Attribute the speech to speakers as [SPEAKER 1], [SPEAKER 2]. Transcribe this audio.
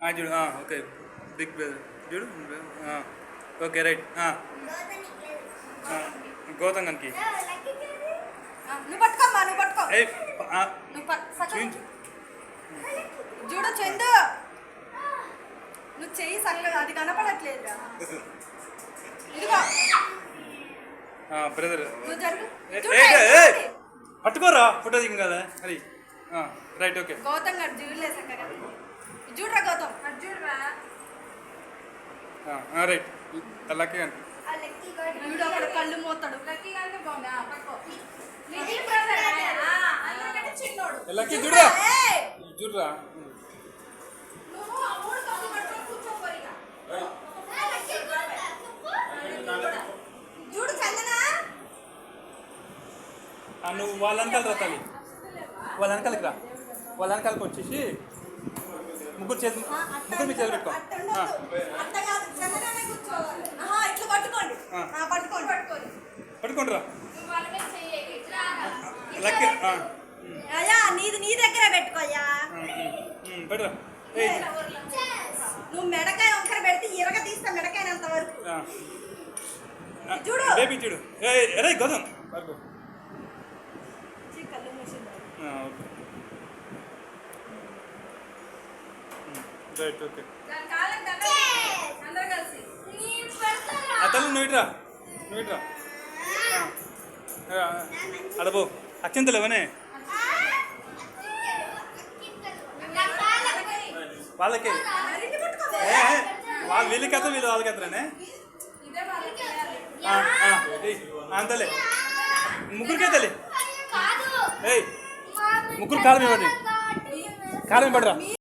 [SPEAKER 1] చూడు okay big brother చూడు okay right గౌతంగానికి
[SPEAKER 2] నువ్వు పట్టుకోమ్మా నువ్వు పట్టుకో
[SPEAKER 1] చూపించు
[SPEAKER 2] చూడు చందు నువ్వు చెయ్యి చక్కగా అది కనపడట్లేదు ఇదిగో
[SPEAKER 1] బ్రదర్
[SPEAKER 2] నువ్వు జరుగు
[SPEAKER 1] పట్టుకోరా ఫోటో దిగం కదా అది రైట్ ఓకే
[SPEAKER 2] గౌతమ్ గారు చూడలే చక్కగా చూడరా గౌతమ్ అది చూడరా
[SPEAKER 1] రైట్ లక్కీ కానీ
[SPEAKER 2] వీడు అక్కడ కళ్ళు మోతాడు
[SPEAKER 1] లక్కీ చూడరా చూడరా
[SPEAKER 2] చూడు చందన
[SPEAKER 1] నువ్వు వాళ్ళ వెనకాల రా తల్లి వాళ్ళ వెనకాలకి రా వాళ్ళ వెనకాలకి వచ్చేసి ముగ్గురు మీ చేతులు పెట్టుకో పట్టుకోండి రా లక్కీ
[SPEAKER 2] అయ్యా నీది నీ దగ్గర పెట్టుకోయ్యా
[SPEAKER 1] పెట్టరా
[SPEAKER 2] నువ్వు మెడకాయ వంకర పెడితే ఇరగ తీస్తా మెడకాయనంత వరకు చూడు
[SPEAKER 1] బేబీ చూడు రే గౌతమ్ వరకు
[SPEAKER 2] కళ్ళు మూసింది
[SPEAKER 1] రైట్ ఓకే
[SPEAKER 2] అందరూ కలిసి
[SPEAKER 1] తల్లి నువ్వు ఇట్రా అడబో అత్యంత లేవనే వాళ్ళకి వాళ్ళు వీళ్ళకి ఎత్తారు వీళ్ళు వాళ్ళకి ఎత్తరానే అంతలే ముగ్గురికే తల్లి ముగ్గురు కాలం ఇవ్వండి కాలం పడరా